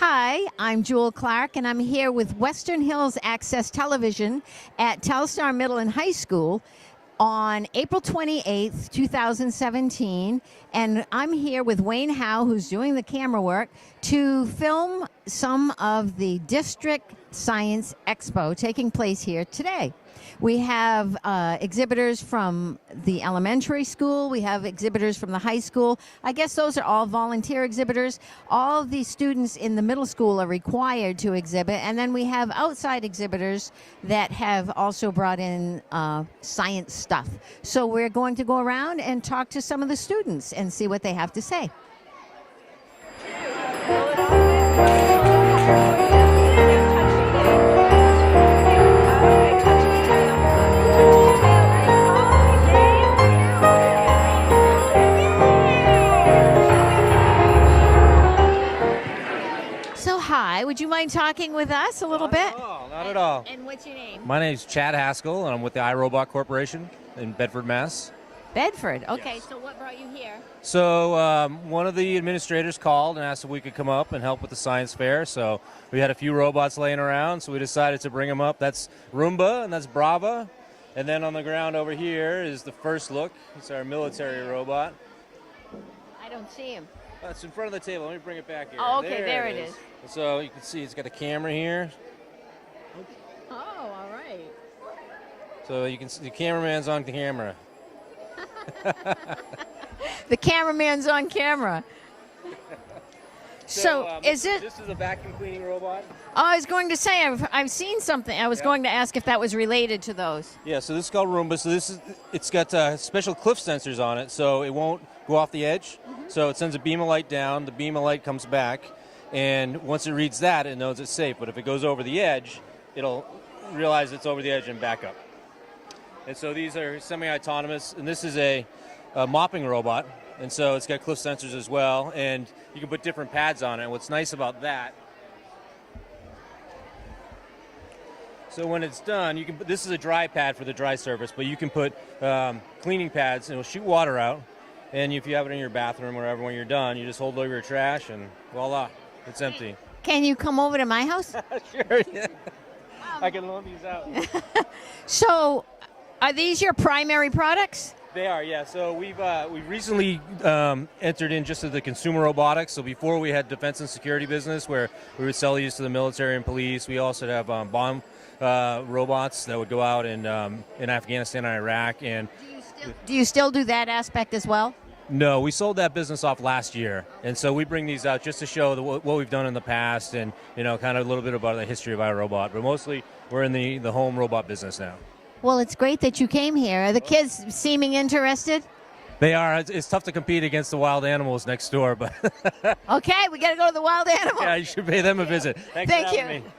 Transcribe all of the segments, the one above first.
Hi, I'm Jewel Clark, and I'm here with Western Hills Access Television at Telstar Middle and High School on April 28th, 2017. And I'm here with Wayne Howe, who's doing the camera work, to film some of the District Science Expo taking place here today. We have exhibitors from the elementary school. We have exhibitors from the high school. I guess those are all volunteer exhibitors. All of the students in the middle school are required to exhibit. And then we have outside exhibitors that have also brought in science stuff. So we're going to go around and talk to some of the students and see what they have to say. Hi, would you mind talking with us a little bit? Not at all. And what's your name? My name's Chad Haskell, and I'm with the iRobot Corporation in Bedford, Mass. Bedford, okay. Yes. So what brought you here? So one of the administrators called and asked if we could come up and help with the science fair. So we had a few robots laying around, so we decided to bring them up. That's Roomba, and that's Brava. And then on the ground over here is the First Look. It's our military robot. I don't see him. That's in front of the table. Let me bring it back here. Oh, okay, there it is. So you can see it's got a camera here. Oh, all right. So you can see the cameraman's on camera. The cameraman's on camera. So is it? This is a vacuum cleaning robot. Oh, I was going to say I've seen something. I was going to ask if that was related to those. Yeah. So this is called Roomba. So it's got special cliff sensors on it, so it won't go off the edge. Mm-hmm. So it sends a beam of light down. The beam of light comes back, and once it reads that, it knows it's safe. But if it goes over the edge, it'll realize it's over the edge and back up. And so these are semi-autonomous, and this is a mopping robot. And so it's got cliff sensors as well, and you can put different pads on it. And what's nice about that, so when it's done, you can. This is a dry pad for the dry surface, but you can put cleaning pads, and it'll shoot water out. And if you have it in your bathroom or wherever, when you're done, you just hold over your trash, and voila, it's empty. Can you come over to my house? Sure, yeah. I can loan these out. So, are these your primary products? They are, yeah. So we've recently entered in just to the consumer robotics. So before we had defense and security business where we would sell these to the military and police. We also have bomb robots that would go out in Afghanistan and Iraq. And do you still do that aspect as well? No, we sold that business off last year, and so we bring these out just to show what we've done in the past, and kind of a little bit about the history of iRobot. But mostly, we're in the home robot business now. Well, it's great that you came here. Are the kids seeming interested? They are. It's tough to compete against the wild animals next door, but okay, we got to go to the wild animals. Yeah, you should pay them a visit. Thanks Thank for you. having me.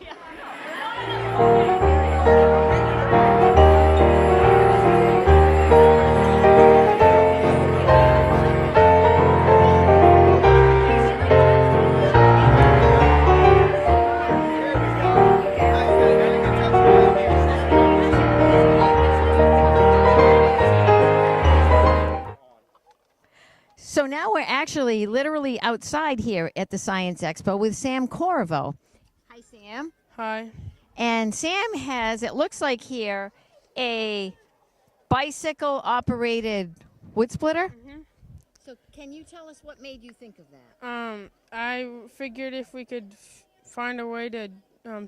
So now we're actually literally outside here at the Science Expo with Sam Corriveau. Hi, Sam. Hi. And Sam has, it looks like here, a bicycle-operated wood splitter. Mm-hmm. So can you tell us what made you think of that? I figured if we could find a way to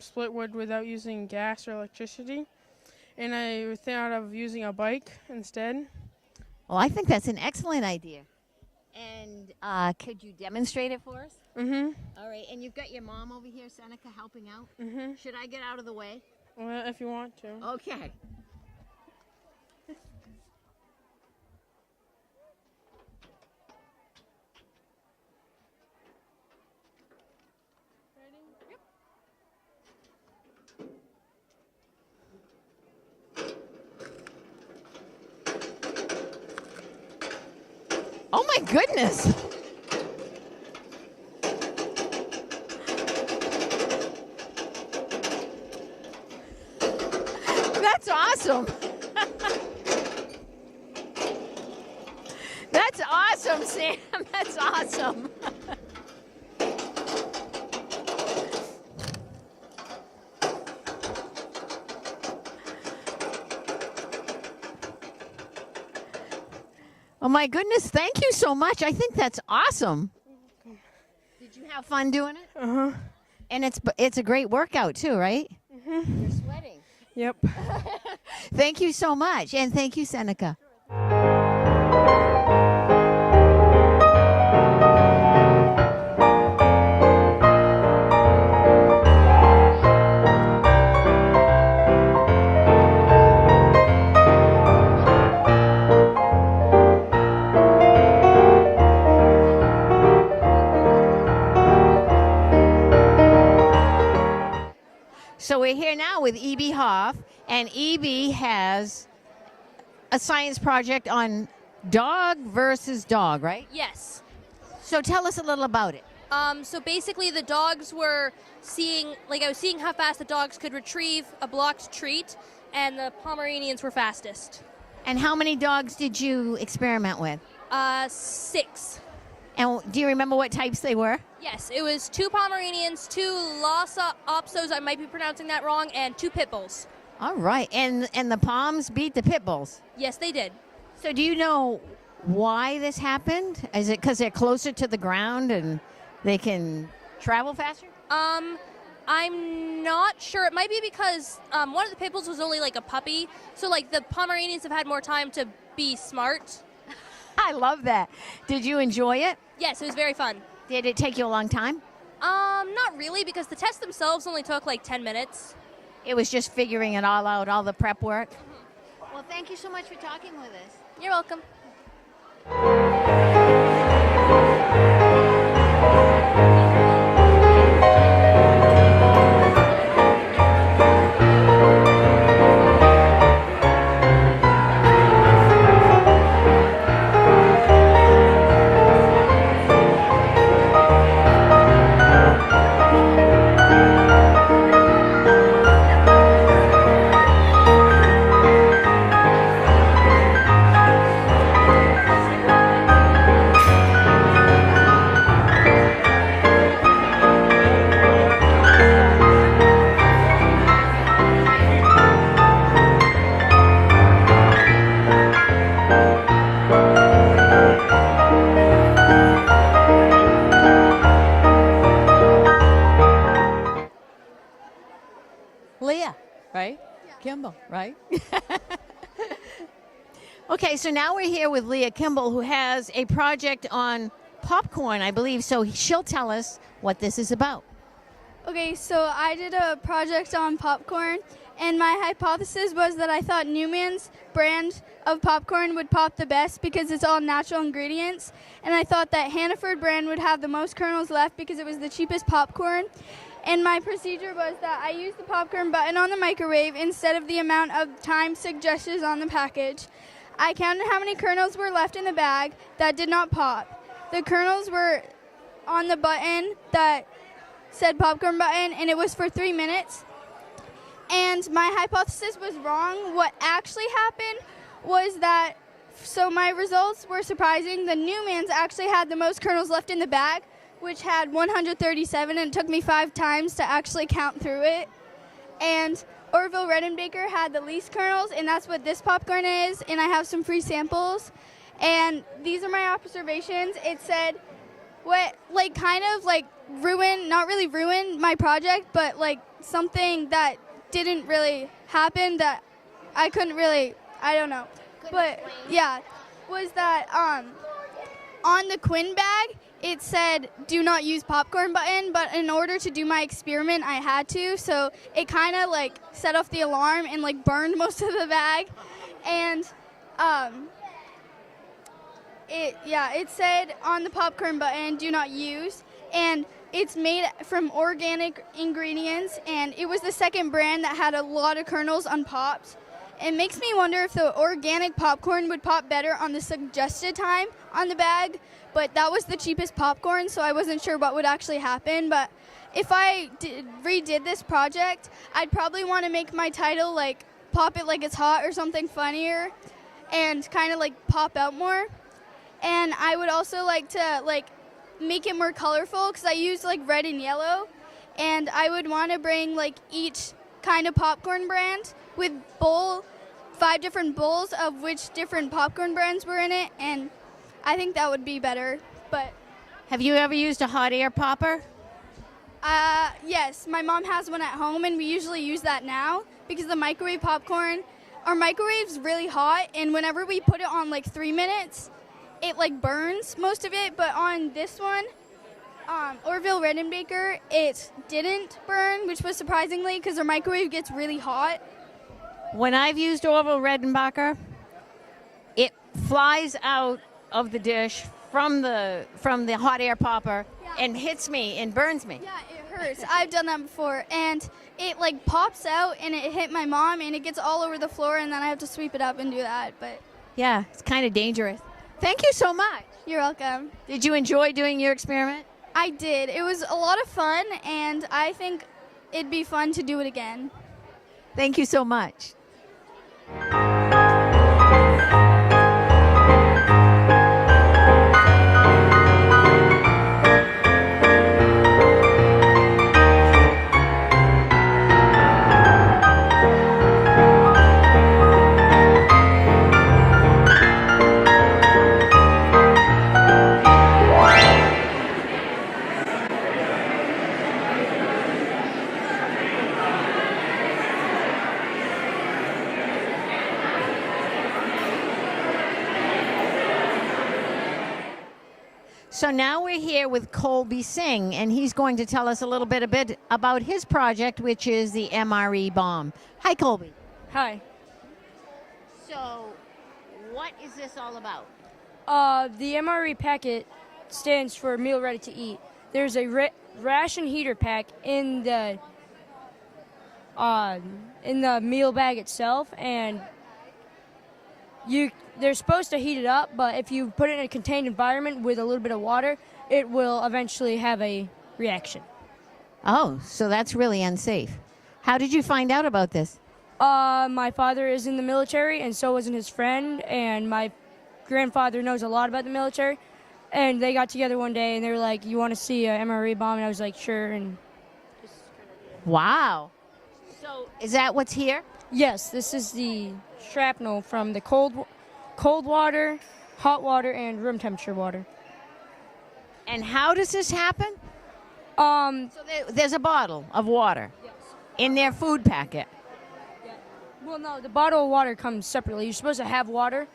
split wood without using gas or electricity, and I thought of using a bike instead. Well, I think that's an excellent idea. And could you demonstrate it for us? Mm-hmm. All right, and you've got your mom over here, Seneca, helping out? Mm-hmm. Should I get out of the way? Well, if you want to. Okay. Oh my goodness! That's awesome! That's awesome, Sam. That's awesome. Oh my goodness, thank you so much. I think that's awesome. Did you have fun doing it? Uh-huh. And it's a great workout too, right? Mm-hmm. You're sweating. Yep. Thank you so much. And thank you, Seneca. So we're here now with E.B. Hoff, and E.B. has a science project on dog versus dog, right? Yes. So tell us a little about it. So basically the dogs were seeing, I was seeing how fast the dogs could retrieve a blocked treat, and the Pomeranians were fastest. And how many dogs did you experiment with? 6. And do you remember what types they were? Yes, it was 2 Pomeranians, 2 Lhasa Apsos, I might be pronouncing that wrong, and 2 Pit Bulls. All right. And the Poms beat the Pit Bulls. Yes, they did. So do you know why this happened? Is it because they're closer to the ground and they can travel faster? I'm not sure. It might be because one of the Pit Bulls was only like a puppy, so the Pomeranians have had more time to be smart. I love that. Did you enjoy it? Yes, it was very fun. Did it take you a long time? Not really, because the tests themselves only took 10 minutes. It was just figuring it all out, all the prep work? Mm-hmm. Well, thank you so much for talking with us. You're welcome. Leah, right? Yeah. Kimball, right? Okay, so now we're here with Leah Kimball, who has a project on popcorn, I believe. So she'll tell us what this is about. Okay, so I did a project on popcorn, and my hypothesis was that I thought Newman's brand of popcorn would pop the best because it's all natural ingredients, and I thought that Hannaford brand would have the most kernels left because it was the cheapest popcorn. And my procedure was that I used the popcorn button on the microwave instead of the amount of time suggested on the package. I counted how many kernels were left in the bag that did not pop. The kernels were on the button that said popcorn button, and it was for 3 minutes. And my hypothesis was wrong. What actually happened was that, so my results were surprising. The Newman's actually had the most kernels left in the bag, which had 137, and it took me 5 times to actually count through it. And Orville Redenbaker had the least kernels, and that's what this popcorn is, and I have some free samples. And these are my observations. It said what, ruin, not really ruin my project, but something that didn't really happen that I couldn't really, I don't know. But yeah, was that on the Quinn bag, it said do not use popcorn button, but in order to do my experiment I had to, so it kind of set off the alarm and burned most of the bag. And it said on the popcorn button do not use, and it's made from organic ingredients, and it was the second brand that had a lot of kernels unpopped. It makes me wonder if the organic popcorn would pop better on the suggested time on the bag, but that was the cheapest popcorn, so I wasn't sure what would actually happen. But if I redid this project, I'd probably want to make my title pop it like it's hot or something funnier and kind of pop out more. And I would also like to make it more colorful because I used red and yellow, and I would want to bring each kind of popcorn brand with bowl 5 different bowls of which different popcorn brands were in it, and I think that would be better. But Have you ever used a hot air popper? yes, my mom has one at home, and we usually use that now because the microwave popcorn, our microwave's really hot, and whenever we put it on like 3 minutes, it like burns most of it. But on this one, Orville Redenbaker, it didn't burn, which was surprisingly because our microwave gets really hot. When I've used Orville Redenbacher, it flies out of the dish from the hot air popper and hits me and burns me. Yeah, it hurts. I've done that before, and it like pops out and it hit my mom, and it gets all over the floor, and then I have to sweep it up and do that. But Yeah, it's kind of dangerous. Thank you so much. you're welcome. Did you enjoy doing your experiment? I did. It was a lot of fun, and I think it'd be fun to do it again. Thank you so much. So now we're here with Colby Singh, and he's going to tell us a little bit about his project, which is the MRE Bomb. Hi, Colby. Hi. So, what is this all about? The MRE packet stands for Meal Ready to Eat. There's a ration heater pack in the meal bag itself, and they're supposed to heat it up, but if you put it in a contained environment with a little bit of water, it will eventually have a reaction. Oh, so that's really unsafe. How did you find out about this? My father is in the military, and so isn't his friend, and my grandfather knows a lot about the military, and they got together one day, and they were like, you want to see a MRE bomb? And I was like, sure. And Wow. So, is that what's here? yes, this is the shrapnel from the cold water, hot water, and room temperature water. And how does this happen? Um, So there's a bottle of water in their food packet. well, no, the bottle of water comes separately. You're supposed to have water,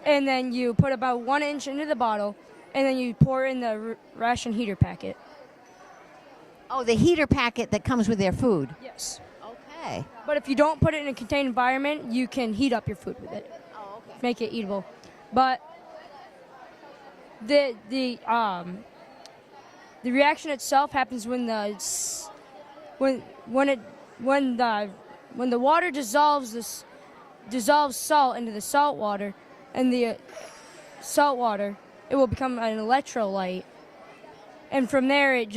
and then you put about 1 inch into the bottle, and then you pour in the ration heater packet. Oh, the heater packet that comes with their food. Yes. Okay. But if you don't put it in a contained environment, you can heat up your food with it. Oh, okay. Make it eatable. But the reaction itself happens when the water dissolves salt into the salt water, and the salt water, it will become an electrolyte, and from there it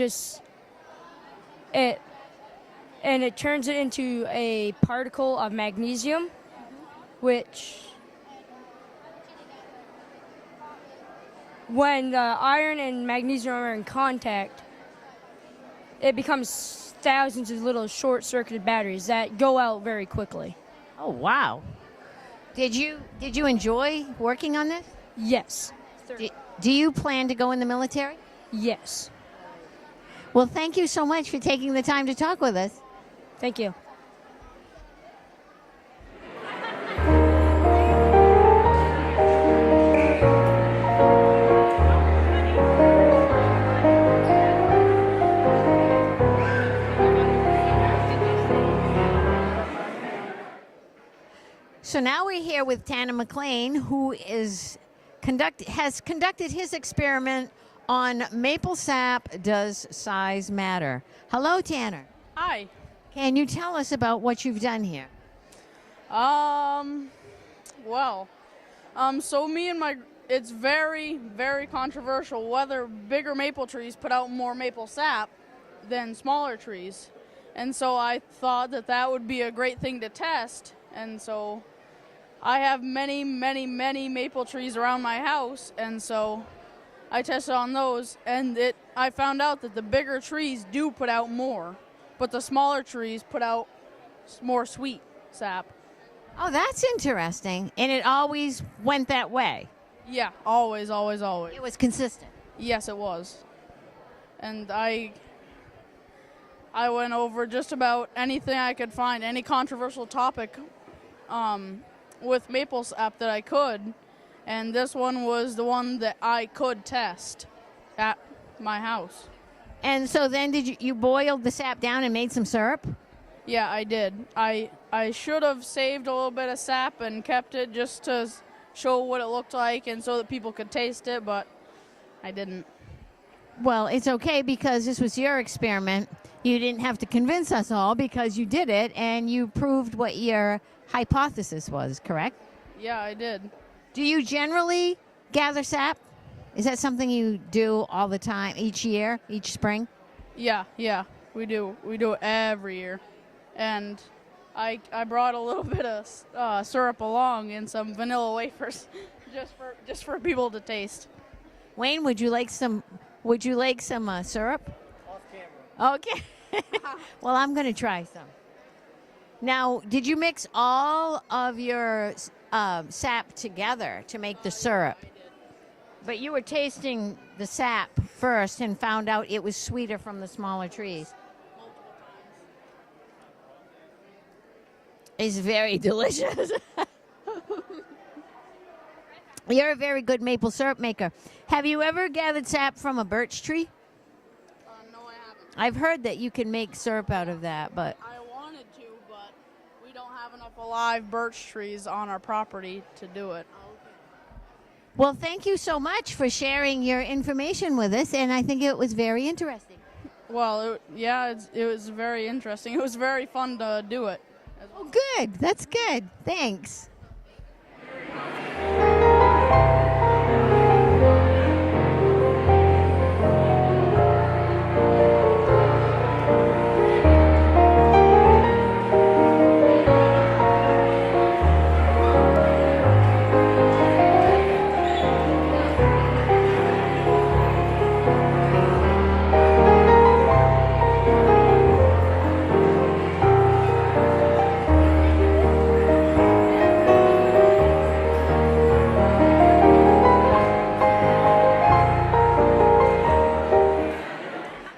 turns it into a particle of magnesium, which when the iron and magnesium are in contact, it becomes thousands of little short-circuited batteries that go out very quickly. Oh, wow. Did you enjoy working on this? Yes. Do you plan to go in the military? Yes. Well, thank you so much for taking the time to talk with us. Thank you. So now we're here with Tanner McLean, who has conducted his experiment on maple sap. Does size matter? Hello, Tanner. Hi. Can you tell us about what you've done here? It's very, very controversial whether bigger maple trees put out more maple sap than smaller trees. And so I thought that would be a great thing to test. And so I have many, many, many maple trees around my house. And so I tested on those, and I found out that the bigger trees do put out more, but the smaller trees put out more sweet sap. Oh, that's interesting. And it always went that way. Yeah, always, always, always. It was consistent. Yes, it was. And I went over just about anything I could find, any controversial topic with maple sap that I could, and this one was the one that I could test at my house. And so then did you boiled the sap down and made some syrup? Yeah, I did. I should have saved a little bit of sap and kept it just to show what it looked like and so that people could taste it, but I didn't. Well, it's okay because this was your experiment. You didn't have to convince us all because you did it and you proved what your hypothesis was, correct? Yeah, I did. Do you generally gather sap? Is that something you do all the time, each year, each spring? Yeah, we do. We do it every year. And I brought a little bit of syrup along and some vanilla wafers just for people to taste. Wayne, would you like some syrup? Off camera. Okay. Well, I'm going to try some. Now, did you mix all of your sap together to make the syrup? But you were tasting the sap first and found out it was sweeter from the smaller trees. It's very delicious. You're a very good maple syrup maker. Have you ever gathered sap from a birch tree? No, I haven't. I've heard that you can make syrup out of that, but I wanted to, but we don't have enough alive birch trees on our property to do it. well, thank you so much for sharing your information with us, and I think it was very interesting. Well, it was very interesting. It was very fun to do it. Oh, good. That's good. Thanks.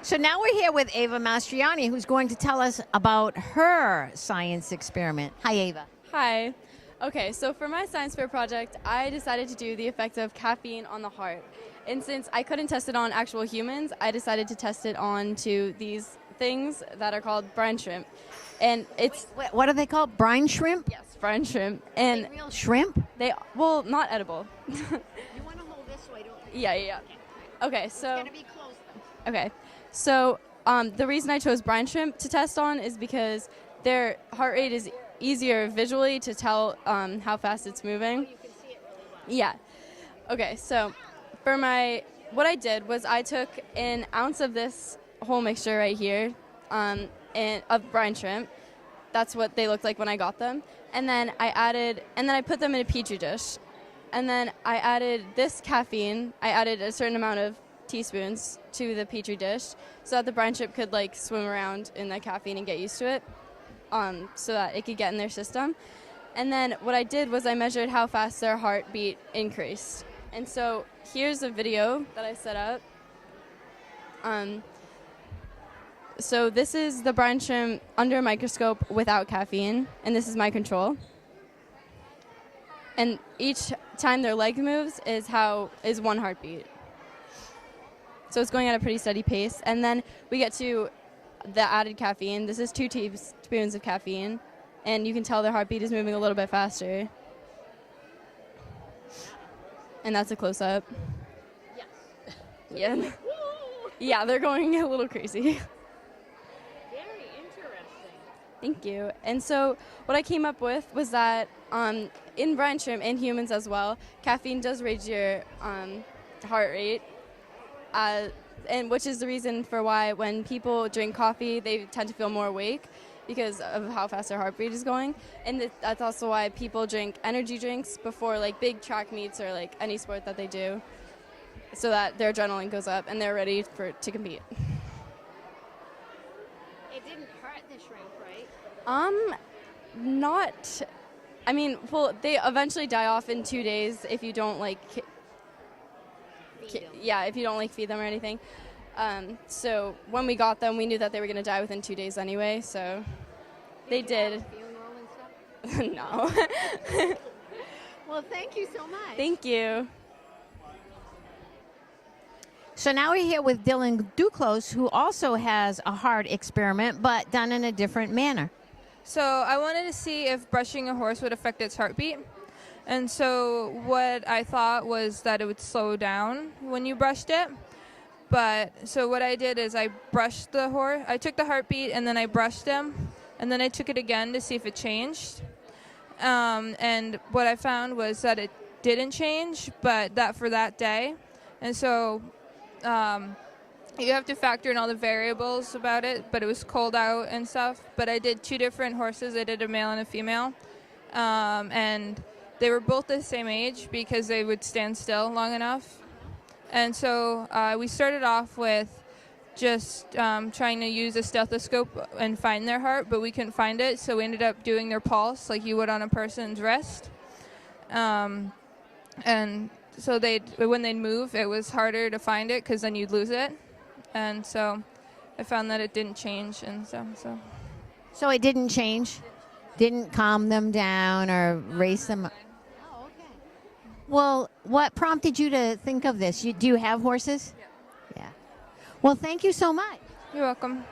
So now we're here with Ava Mastriani, who's going to tell us about her science experiment. Hi, Ava. Hi. Okay, so for my science fair project, I decided to do the effect of caffeine on the heart. And since I couldn't test it on actual humans, I decided to test it on to these things that are called brine shrimp. And it's... Wait, what are they called? Brine shrimp? Yes, brine shrimp. And Are they real shrimp? they... Well, not edible. You want to hold this so I don't... Yeah. Okay, so... It's got to be close, though. Okay, so the reason I chose brine shrimp to test on is because their heart rate is easier visually to tell how fast it's moving. You can see it really well. Yeah. Okay, so for what I did was I took an ounce of this whole mixture right here and of brine shrimp. That's what they looked like when I got them. And then I put them in a petri dish. And then I added this caffeine. I added a certain amount of teaspoons to the petri dish so that the brine shrimp could like swim around in the caffeine and get used to it, so that it could get in their system. And then what I did was I measured how fast their heartbeat increased. And so here's a video that I set up. So this is the brine shrimp under a microscope without caffeine, and this is my control. And each time their leg moves is one heartbeat. So it's going at a pretty steady pace. And then we get to the added caffeine. This is 2 teaspoons of caffeine, and you can tell their heartbeat is moving a little bit faster. And that's a close-up. Yes. Yeah. Yeah, they're going a little crazy. Very interesting. Thank you. And so what I came up with was that in brine shrimp and humans as well, caffeine does raise your heart rate, and which is the reason for why when people drink coffee, they tend to feel more awake because of how fast their heartbeat is going. And that's also why people drink energy drinks before like big track meets or like any sport that they do, so that their adrenaline goes up and they're ready to compete. It didn't hurt the shrimp, right? Not I mean, well, they eventually die off in 2 days if you don't like. If you don't like feed them or anything. So when we got them, we knew that they were going to die within 2 days anyway. So they did. No. Well, thank you so much. Thank you. So now we're here with Dylan Duclos, who also has a heart experiment, but done in a different manner. So I wanted to see if brushing a horse would affect its heartbeat. And so what I thought was that it would slow down when you brushed it. But so what I did is I brushed the horse. I took the heartbeat and then I brushed him. And then I took it again to see if it changed. And what I found was that it didn't change, but that for that day. And so you have to factor in all the variables about it, but it was cold out and stuff. But I did 2 different horses. I did a male and a female. And they were both the same age because they would stand still long enough. And so we started off with just trying to use a stethoscope and find their heart, but we couldn't find it. So we ended up doing their pulse like you would on a person's wrist. And so when they'd move, it was harder to find it because then you'd lose it. And so I found that it didn't change. And so. So it didn't change? Didn't calm them down or race them up? Oh, okay. Well, what prompted you to think of this? Do you have horses? Yeah. Well, thank you so much. You're welcome.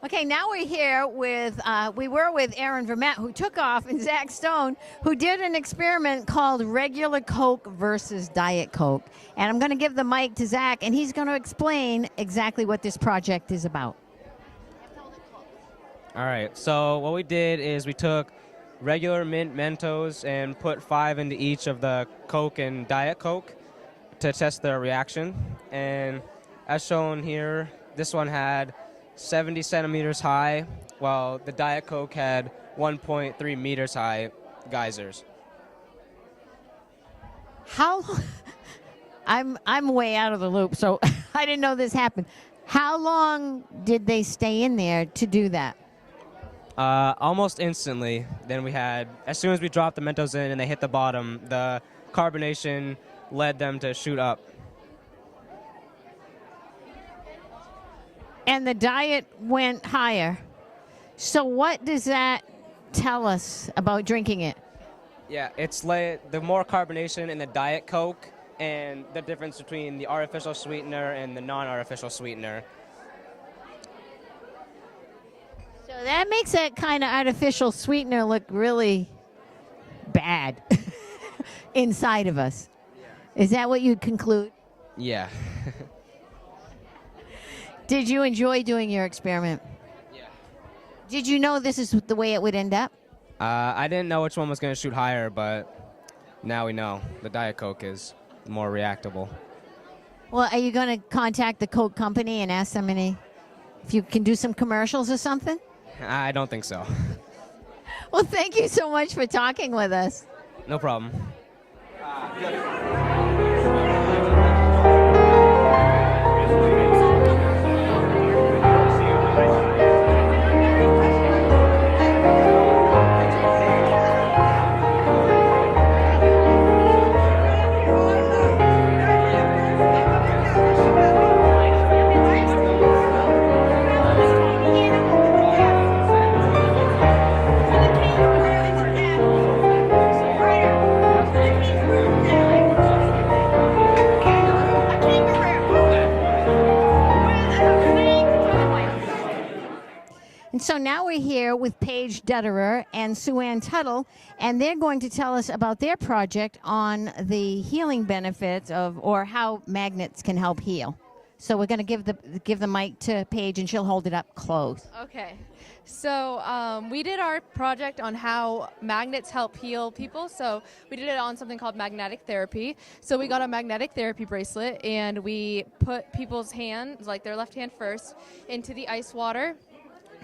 Okay, now we're here with, we were with Aaron Vermette, who took off, and Zach Stone, who did an experiment called regular Coke versus Diet Coke. And I'm going to give the mic to Zach, and he's going to explain exactly what this project is about. All right, so what we did is we took regular mint Mentos and put 5 into each of the Coke and Diet Coke to test their reaction. And as shown here, this one had 70 centimeters high, while the Diet Coke had 1.3 meters high geysers. How? I'm way out of the loop, so I didn't know this happened. How long did they stay in there to do that? Almost instantly. Then we had, as soon as we dropped the Mentos in and they hit the bottom, the carbonation led them to shoot up. And the diet went higher. So what does that tell us about drinking it? Yeah, it's like the more carbonation in the Diet Coke and the difference between the artificial sweetener and the non-artificial sweetener. So that makes that kind of artificial sweetener look really bad inside of us. Yeah. Is that what you'd conclude? Yeah. Did you enjoy doing your experiment? Yeah. Did you know this is the way it would end up? I didn't know which one was going to shoot higher, but now we know. The Diet Coke is more reactable. Well, are you going to contact the Coke company and ask them if you can do some commercials or something? I don't think so. Well, thank you so much for talking with us. No problem. So now we're here with Paige Detterer and Sue-Ann Tuttle, and they're going to tell us about their project on the healing benefits of, or how magnets can help heal. So we're going to give the mic to Paige, and she'll hold it up close. Okay. So we did our project on how magnets help heal people. So we did it on something called magnetic therapy. So we got a magnetic therapy bracelet, and we put people's hands, like their left hand first, into the ice water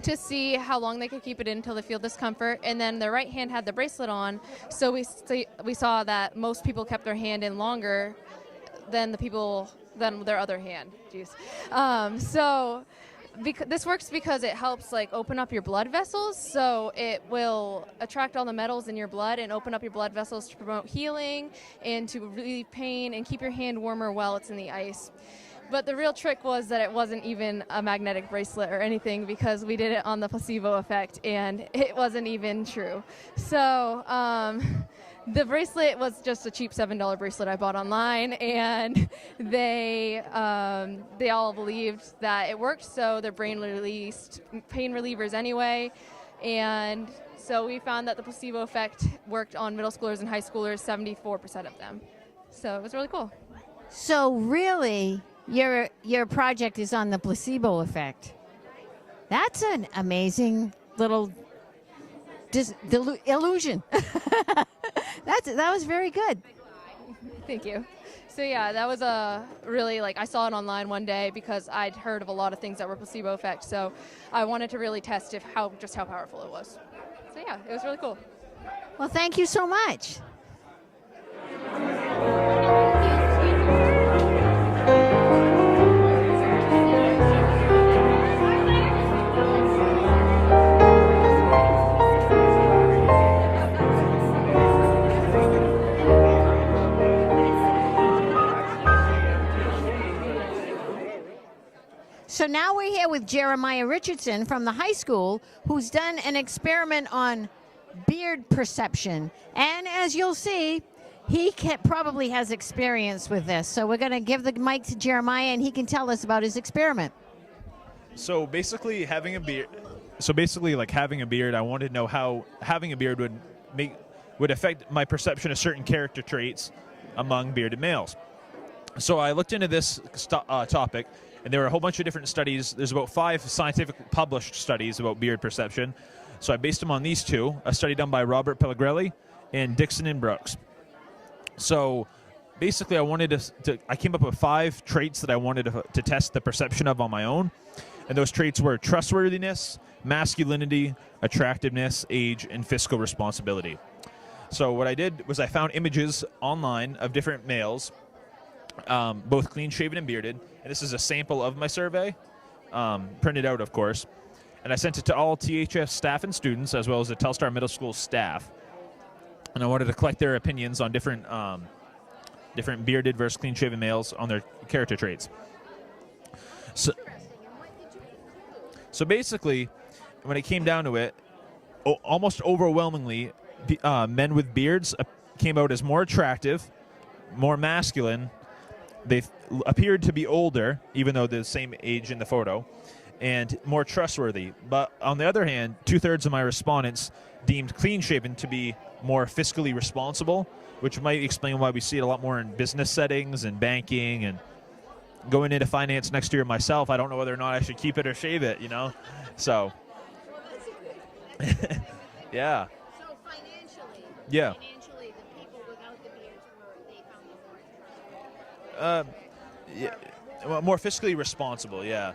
to see how long they could keep it in until they feel discomfort. And then their right hand had the bracelet on. So we saw that most people kept their hand in longer than their other hand. Jeez. This works because it helps like open up your blood vessels, so it will attract all the metals in your blood and open up your blood vessels to promote healing and to relieve pain and keep your hand warmer while it's in the ice. But the real trick was that it wasn't even a magnetic bracelet or anything, because we did it on the placebo effect and it wasn't even true. So the bracelet was just a cheap $7 bracelet I bought online, and they all believed that it worked, so their brain released pain relievers anyway. And so we found that the placebo effect worked on middle schoolers and high schoolers, 74% of them. So it was really cool. So really, your project is on the placebo effect. That's an amazing little illusion. That was very good. Thank you. So yeah, that was a really, I saw it online one day because I'd heard of a lot of things that were placebo effect. So I wanted to really test how powerful it was. So yeah, it was really cool. Well, thank you so much. So now we're here with Jeremiah Richardson from the high school, who's done an experiment on beard perception. And as you'll see, he probably has experience with this. So we're going to give the mic to Jeremiah, and he can tell us about his experiment. So basically, having a beard, I wanted to know how having a beard would affect my perception of certain character traits among bearded males. So I looked into this topic, and there were a whole bunch of different studies. There's about 5 scientific published studies about beard perception. So I based them on these 2, a study done by Robert Pellegrelli and Dixon and Brooks. So basically, I came up with 5 traits that I wanted to test the perception of on my own. And those traits were trustworthiness, masculinity, attractiveness, age, and fiscal responsibility. So what I did was I found images online of different males, both clean-shaven and bearded. And this is a sample of my survey, printed out, of course. And I sent it to all THS staff and students, as well as the Telstar Middle School staff. And I wanted to collect their opinions on different bearded versus clean-shaven males on their character traits. So basically, when it came down to it, almost overwhelmingly, men with beards came out as more attractive, more masculine. They appeared to be older, even though they're the same age in the photo, and more trustworthy. But on the other hand, 2/3 of my respondents deemed clean-shaven to be more fiscally responsible, which might explain why we see it a lot more in business settings and banking. And going into finance next year myself, I don't know whether or not I should keep it or shave it, So, yeah. So financially, yeah. the people without the beards they found them more More fiscally responsible, yeah.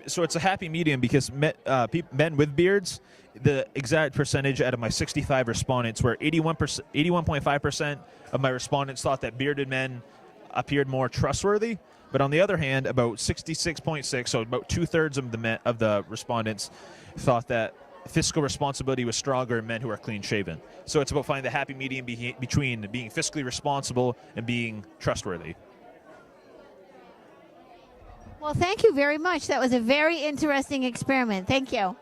So it's a happy medium because men with beards, the exact percentage out of my 65 respondents were 81.5% of my respondents thought that bearded men appeared more trustworthy. But on the other hand, about 66.6, so about 2/3 of the respondents thought that fiscal responsibility was stronger in men who are clean-shaven. So it's about finding the happy medium between being fiscally responsible and being trustworthy. Well, thank you very much. That was a very interesting experiment. Thank you.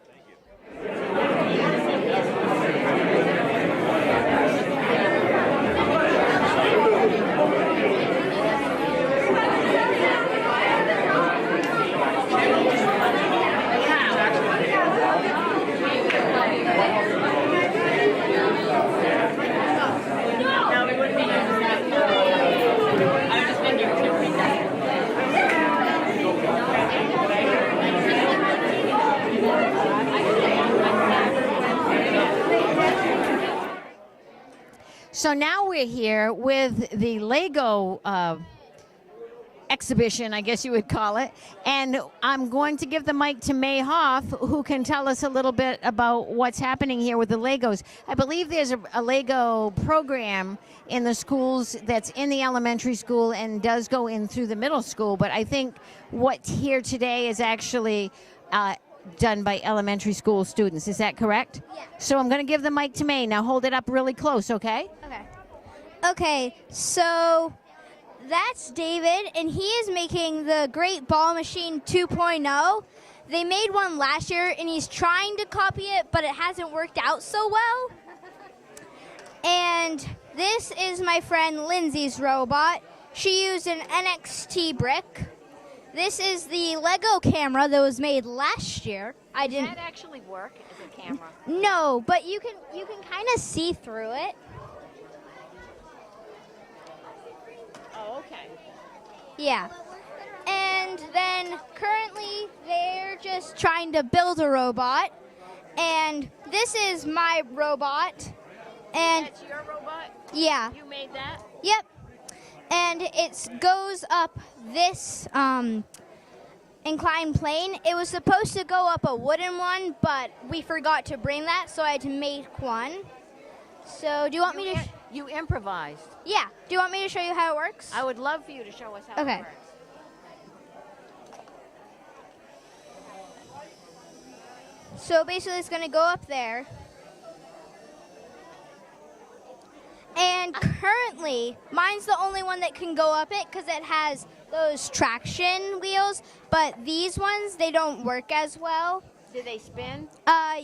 So now we're here with the Lego exhibition, I guess you would call it. And I'm going to give the mic to May Hoff, who can tell us a little bit about what's happening here with the Legos. I believe there's a Lego program in the schools that's in the elementary school and does go in through the middle school. But I think what's here today is actually done by elementary school students. Is that correct? Yeah. So I'm going to give the mic to May. Now hold it up really close, okay? Okay, so that's David, and he is making the Great Ball Machine 2.0. They made one last year, and he's trying to copy it, but it hasn't worked out so well. And this is my friend Lindsay's robot. She used an NXT brick. This is the Lego camera that was made last year. Does that actually work as a camera? No, but you can kind of see through it. Oh, okay. Yeah. And then currently they're just trying to build a robot. And this is my robot. And That's your robot? yeah. You made that? Yep. And it goes up this inclined plane. It was supposed to go up a wooden one, but we forgot to bring that, so I had to make one. So do you want me to... You improvised. Yeah. Do you want me to show you how it works? I would love for you to show us how Okay. it works. So basically it's going to go up there. And currently, mine's the only one that can go up it because it has those traction wheels. But these ones, they don't work as well. Do they spin?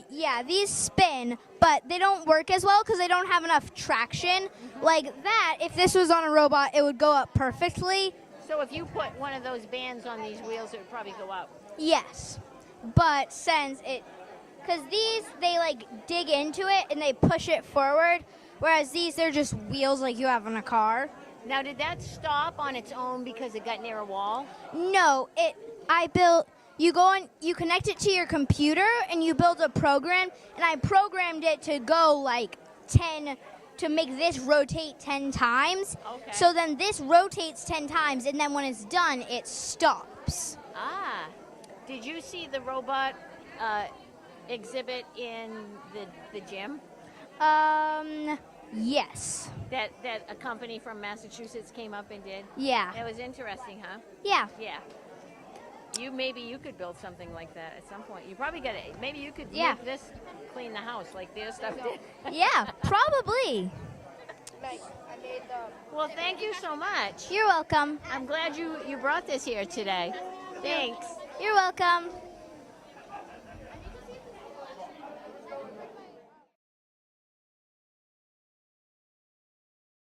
Yeah, these spin, but they don't work as well because they don't have enough traction. Like that, if this was on a robot, it would go up perfectly. So if you put one of those bands on these wheels, it would probably go up. Yes, but since it, because these, they like dig into it and they push it forward, whereas these, they're just wheels like you have on a car. Now, did that stop on its own because it got near a wall? No, I built, you go on, you connect it to your computer and you build a program, and I programmed it to go like 10, to make this rotate 10 times. Okay. So then this rotates 10 times, and then when it's done, it stops. Ah. Did you see the robot exhibit in the gym? Yes. That a company from Massachusetts came up and did? Yeah. It was interesting, huh? Yeah. Yeah. Maybe you could build something like that at some point. You probably got it. Maybe you could Yeah. make this clean the house like their stuff did. Yeah, probably. Well, thank you so much. You're welcome. I'm glad you brought this here today. Thanks. You're welcome.